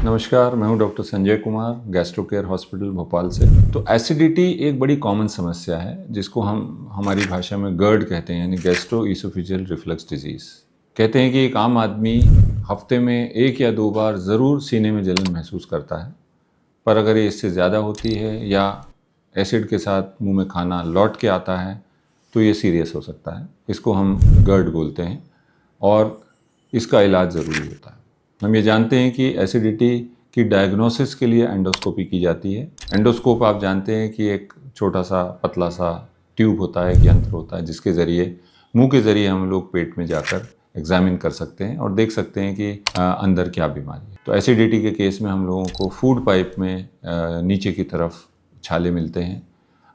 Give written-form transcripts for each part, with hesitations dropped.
नमस्कार, मैं हूं doctor Sanjay Kumar, gastro care hospital Bhopal से। तो एसिडिटी एक बड़ी कॉमन समस्या है जिसको हम हमारी भाषा में गर्ड कहते हैं, यानी गैस्ट्रो ईसोफेजियल रिफ्लक्स डिजीज़। कहते हैं कि एक आम आदमी हफ्ते में 1 या 2 बार ज़रूर सीने में जलन महसूस करता है, पर अगर ये इससे ज़्यादा होती है या एसिड के साथ मुंह में खाना लौट के आता है तो ये सीरियस हो सकता है। इसको हम गर्ड बोलते हैं और इसका इलाज ज़रूरी होता है। हम ये जानते हैं कि एसिडिटी की डायग्नोसिस के लिए एंडोस्कोपी की जाती है। एंडोस्कोप आप जानते हैं कि एक छोटा सा पतला सा ट्यूब होता है, एक यंत्र होता है जिसके ज़रिए मुंह के ज़रिए हम लोग पेट में जाकर एग्जामिन कर सकते हैं और देख सकते हैं कि अंदर क्या बीमारी है। तो एसिडिटी के केस में हम लोगों को फूड पाइप में नीचे की तरफ छाले मिलते हैं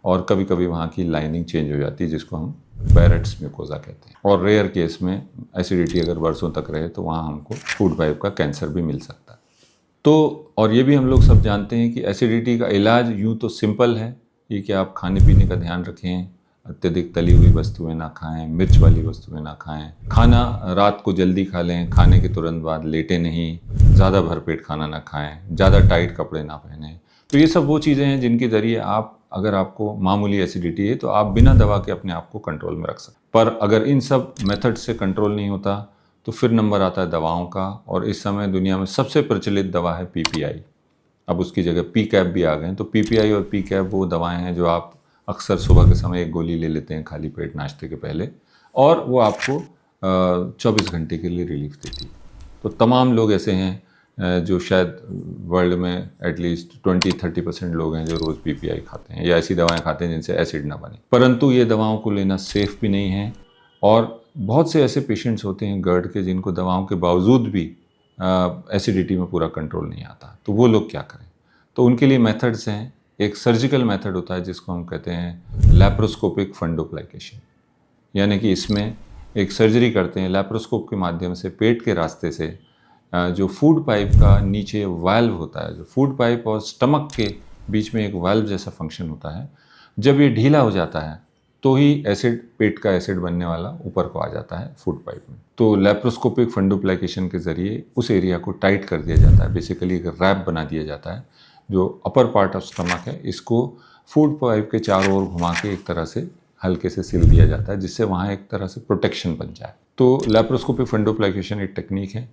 और कभी कभी वहाँ की लाइनिंग चेंज हो जाती है जिसको हम बैरेट्स म्यूकोजा कहते हैं। और रेयर केस में एसिडिटी अगर वर्षों तक रहे तो वहाँ हमको फूड पाइप का कैंसर भी मिल सकता है। तो और ये भी हम लोग सब जानते हैं कि एसिडिटी का इलाज यूँ तो सिंपल है, ये कि आप खाने पीने का ध्यान रखें, अत्यधिक तली हुई वस्तुएं ना खाएं, मिर्च वाली वस्तुएं ना खाएं, खाना रात को जल्दी खा लें, खाने के तुरंत बाद लेटे नहीं, ज़्यादा भरपेट खाना ना खाएं, ज़्यादा टाइट कपड़े ना पहनें। तो ये सब वो चीज़ें हैं जिनके ज़रिए आप अगर आपको मामूली एसिडिटी है तो आप बिना दवा के अपने आप को कंट्रोल में रख सकते। पर अगर इन सब मेथड से कंट्रोल नहीं होता तो फिर नंबर आता है दवाओं का, और इस समय दुनिया में सबसे प्रचलित दवा है पीपीआई। अब उसकी जगह पी कैप भी आ गए हैं। तो पीपीआई और पी कैप वो दवाएं हैं जो आप अक्सर सुबह के समय एक गोली ले लेते हैं खाली पेट नाश्ते के पहले, और वो आपको 24 घंटे के लिए रिलीफ देती है। तो तमाम लोग ऐसे हैं जो शायद वर्ल्ड में एटलीस्ट 20-30% लोग हैं जो रोज़ पीपीआई खाते हैं या ऐसी दवाएं खाते हैं जिनसे एसिड ना बने। परंतु ये दवाओं को लेना सेफ़ भी नहीं है, और बहुत से ऐसे पेशेंट्स होते हैं गर्ड के जिनको दवाओं के बावजूद भी एसिडिटी में पूरा कंट्रोल नहीं आता। तो वो लोग क्या करें? तो उनके लिए मेथड्स हैं। एक सर्जिकल मेथड होता है जिसको हम कहते हैं लैप्रोस्कोपिक फंडोप्लाइकेशन, यानी कि इसमें एक सर्जरी करते हैं लैप्रोस्कोप के माध्यम से पेट के रास्ते से। जो फूड पाइप का नीचे वाल्व होता है, जो फूड पाइप और स्टमक के बीच में एक वाल्व जैसा फंक्शन होता है, जब ये ढीला हो जाता है तो ही एसिड, पेट का एसिड बनने वाला ऊपर को आ जाता है फूड पाइप में। तो लैप्रोस्कोपिक फंडोप्लाइकेशन के ज़रिए उस एरिया को टाइट कर दिया जाता है, बेसिकली एक रैप बना दिया जाता है। जो अपर पार्ट ऑफ स्टमक है इसको फूड पाइप के चारों ओर घुमा के एक तरह से हल्के से सिल दिया जाता है जिससे वहाँ एक तरह से प्रोटेक्शन बन जाए। तो लैप्रोस्कोपिक फंडोप्लाइकेशन एक टेक्निक है।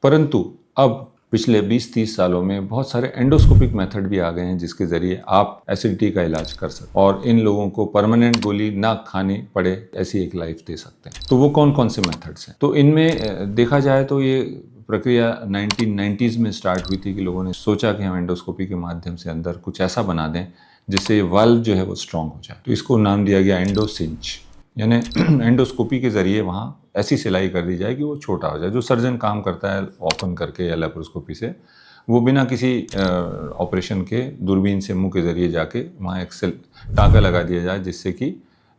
परंतु अब पिछले 20-30 सालों में बहुत सारे एंडोस्कोपिक मेथड भी आ गए हैं जिसके ज़रिए आप एसिडिटी का इलाज कर सकते हैं और इन लोगों को परमानेंट गोली ना खानी पड़े ऐसी एक लाइफ दे सकते हैं। तो वो कौन कौन से मेथड्स हैं? तो इनमें देखा जाए तो ये प्रक्रिया 1990s में स्टार्ट हुई थी कि लोगों ने सोचा कि हम एंडोस्कोपी के माध्यम से अंदर कुछ ऐसा बना दें जिससे ये वाल्व जो है वो स्ट्रॉन्ग हो जाए। तो इसको नाम दिया गया एंडोसिंच, यानी एंडोस्कोपी के ज़रिए वहाँ ऐसी सिलाई कर दी जाए कि वो छोटा हो जाए। जो सर्जन काम करता है ओपन करके या लैप्रोस्कोपी से, वो बिना किसी ऑपरेशन के दूरबीन से मुंह के ज़रिए जाके वहाँ एक टाँका लगा दिया जाए जिससे कि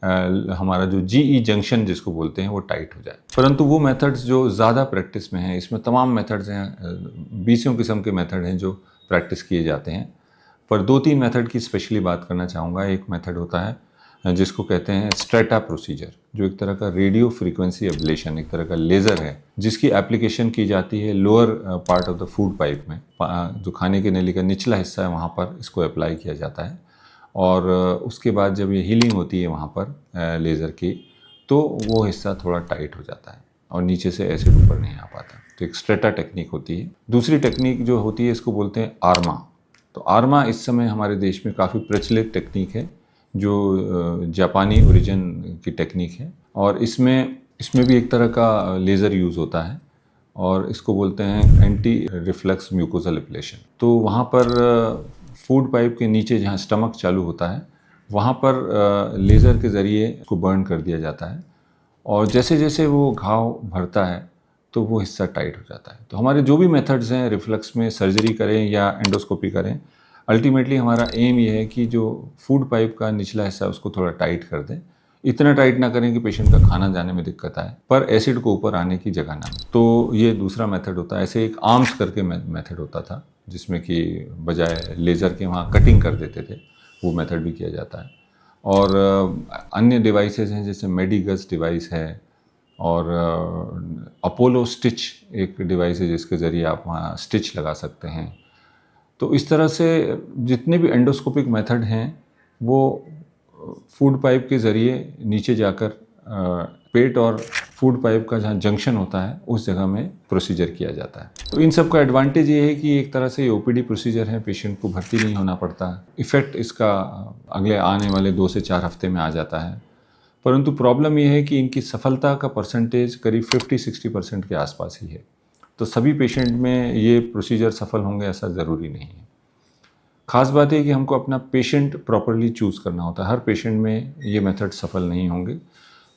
हमारा जो जीई जंक्शन जिसको बोलते हैं वो टाइट हो जाए। परंतु वो मेथड्स जो ज़्यादा प्रैक्टिस में हैं, इसमें तमाम मेथड्स हैं, 20 किस्म के मेथड हैं जो प्रैक्टिस किए जाते हैं, पर 2-3 मेथड की स्पेशली बात करना चाहूँगा। एक मेथड होता है जिसको कहते हैं स्ट्रेटा प्रोसीजर, जो एक तरह का रेडियो फ्रीक्वेंसी एब्लेशन, एक तरह का लेज़र है जिसकी एप्लीकेशन की जाती है lower part of the food pipe में। जो खाने की नली का निचला हिस्सा है वहाँ पर इसको अप्लाई किया जाता है, और उसके बाद जब ये हीलिंग होती है वहाँ पर लेज़र की, तो वो हिस्सा थोड़ा टाइट हो जाता है और नीचे से एसिड ऊपर नहीं आ पाता। तो एक स्ट्रेटा टेक्निक होती है। दूसरी टेक्निक जो होती है इसको बोलते हैं आर्मा। तो आर्मा इस समय हमारे देश में काफ़ी प्रचलित टेक्निक है, जो जापानी ओरिजिन की टेक्निक है, और इसमें भी एक तरह का लेज़र यूज़ होता है और इसको बोलते हैं एंटी रिफ्लक्स म्यूकोजल एब्लेशन। तो वहाँ पर फूड पाइप के नीचे जहाँ स्टमक चालू होता है वहाँ पर लेज़र के ज़रिए उसको बर्न कर दिया जाता है, और जैसे जैसे वो घाव भरता है तो वो हिस्सा टाइट हो जाता है। तो हमारे जो भी मेथड्स हैं, रिफ्लक्स में सर्जरी करें या एंडोस्कोपी करें, अल्टीमेटली हमारा एम ये है कि जो फूड पाइप का निचला हिस्सा है उसको थोड़ा टाइट कर दें। इतना टाइट ना करें कि पेशेंट का खाना जाने में दिक्कत आए, पर एसिड को ऊपर आने की जगह ना मिले। तो ये दूसरा मेथड होता है। ऐसे एक आर्म्स करके मेथड होता था जिसमें कि बजाय लेज़र के वहाँ कटिंग कर देते थे, वो मेथड भी किया जाता है। और अन्य डिवाइसेस हैं जैसे मेडिगस डिवाइस है, और अपोलो स्टिच एक डिवाइस है जिसके ज़रिए आप वहाँ स्टिच लगा सकते हैं। तो इस तरह से जितने भी एंडोस्कोपिक मेथड हैं वो फूड पाइप के ज़रिए नीचे जाकर पेट और फूड पाइप का जहाँ जंक्शन होता है उस जगह में प्रोसीजर किया जाता है। तो इन सब का एडवांटेज ये है कि एक तरह से ये ओपीडी प्रोसीजर है, पेशेंट को भर्ती नहीं होना पड़ता। इफ़ेक्ट इसका अगले आने वाले 2 से 4 हफ्ते में आ जाता है। परंतु प्रॉब्लम ये है कि इनकी सफलता का परसेंटेज करीब 50-60% के आसपास ही है। तो सभी पेशेंट में ये प्रोसीजर सफल होंगे ऐसा ज़रूरी नहीं है। ख़ास बात है कि हमको अपना पेशेंट प्रॉपरली चूज़ करना होता है। हर पेशेंट में ये मेथड सफल नहीं होंगे।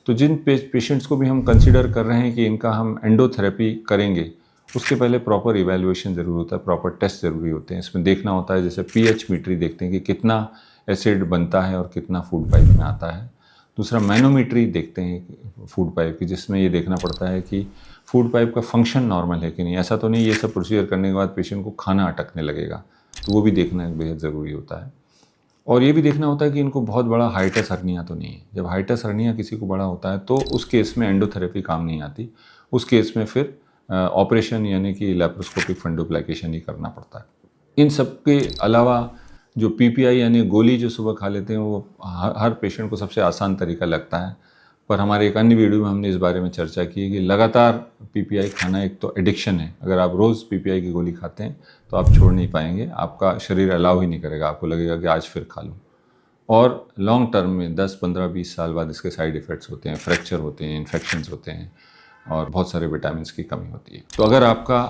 तो जिन पेशेंट्स को भी हम कंसिडर कर रहे हैं कि इनका हम एंडोथेरेपी करेंगे, उसके पहले प्रॉपर इवैल्यूएशन ज़रूरी होता है, प्रॉपर टेस्ट ज़रूरी होते हैं। इसमें देखना होता है, जैसे पीएच मीटरी देखते हैं कि कितना एसिड बनता है और कितना फूड पाइप में आता है। दूसरा मैनोमीट्री देखते हैं फूड पाइप की, जिसमें ये देखना पड़ता है कि फूड पाइप का फंक्शन नॉर्मल है कि नहीं। ऐसा तो नहीं ये सब प्रोसीजर करने के बाद पेशेंट को खाना अटकने लगेगा, तो वो भी देखना बेहद ज़रूरी होता है। और ये भी देखना होता है कि इनको बहुत बड़ा हाइटस हर्निया तो नहीं है। जब हाइटस हर्निया किसी को बड़ा होता है तो उस केस में एंडोथेरेपी काम नहीं आती। उस केस में फिर ऑपरेशन यानी कि लैप्रोस्कोपिक फंडोप्लाकेशन ही करना पड़ता है। इन सब के अलावा जो पीपीआई यानी गोली जो सुबह खा लेते हैं वो हर पेशेंट को सबसे आसान तरीका लगता है। पर हमारे एक अन्य वीडियो में हमने इस बारे में चर्चा की है कि लगातार पीपीआई खाना एक तो एडिक्शन है। अगर आप रोज़ पीपीआई की गोली खाते हैं तो आप छोड़ नहीं पाएंगे, आपका शरीर अलाउ ही नहीं करेगा, आपको लगेगा कि आज फिर खा लूँ। और लॉन्ग टर्म में 10, 15, 20 साल बाद इसके साइड इफ़ेक्ट्स होते हैं, फ्रैक्चर होते हैं, इन्फेक्शंस होते हैं और बहुत सारे विटामिन की कमी होती है। तो अगर आपका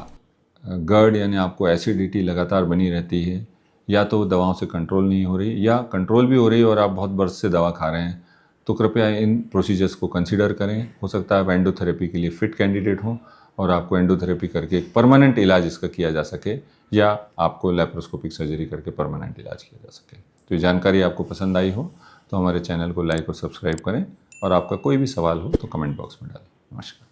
GERD यानी आपको एसिडिटी लगातार बनी रहती है, या तो दवाओं से कंट्रोल नहीं हो रही या कंट्रोल भी हो रही है और आप बहुत बरस से दवा खा रहे हैं, तो कृपया इन प्रोसीजर्स को कंसिडर करें। हो सकता है आप एंडोथेरेपी के लिए फ़िट कैंडिडेट हों और आपको एंडोथेरेपी करके एक परमानेंट इलाज इसका किया जा सके, या आपको लैप्रोस्कोपिक सर्जरी करके परमानेंट इलाज किया जा सके। तो ये जानकारी आपको पसंद आई हो तो हमारे चैनल को लाइक और सब्सक्राइब करें, और आपका कोई भी सवाल हो तो कमेंट बॉक्स में डालें। नमस्कार।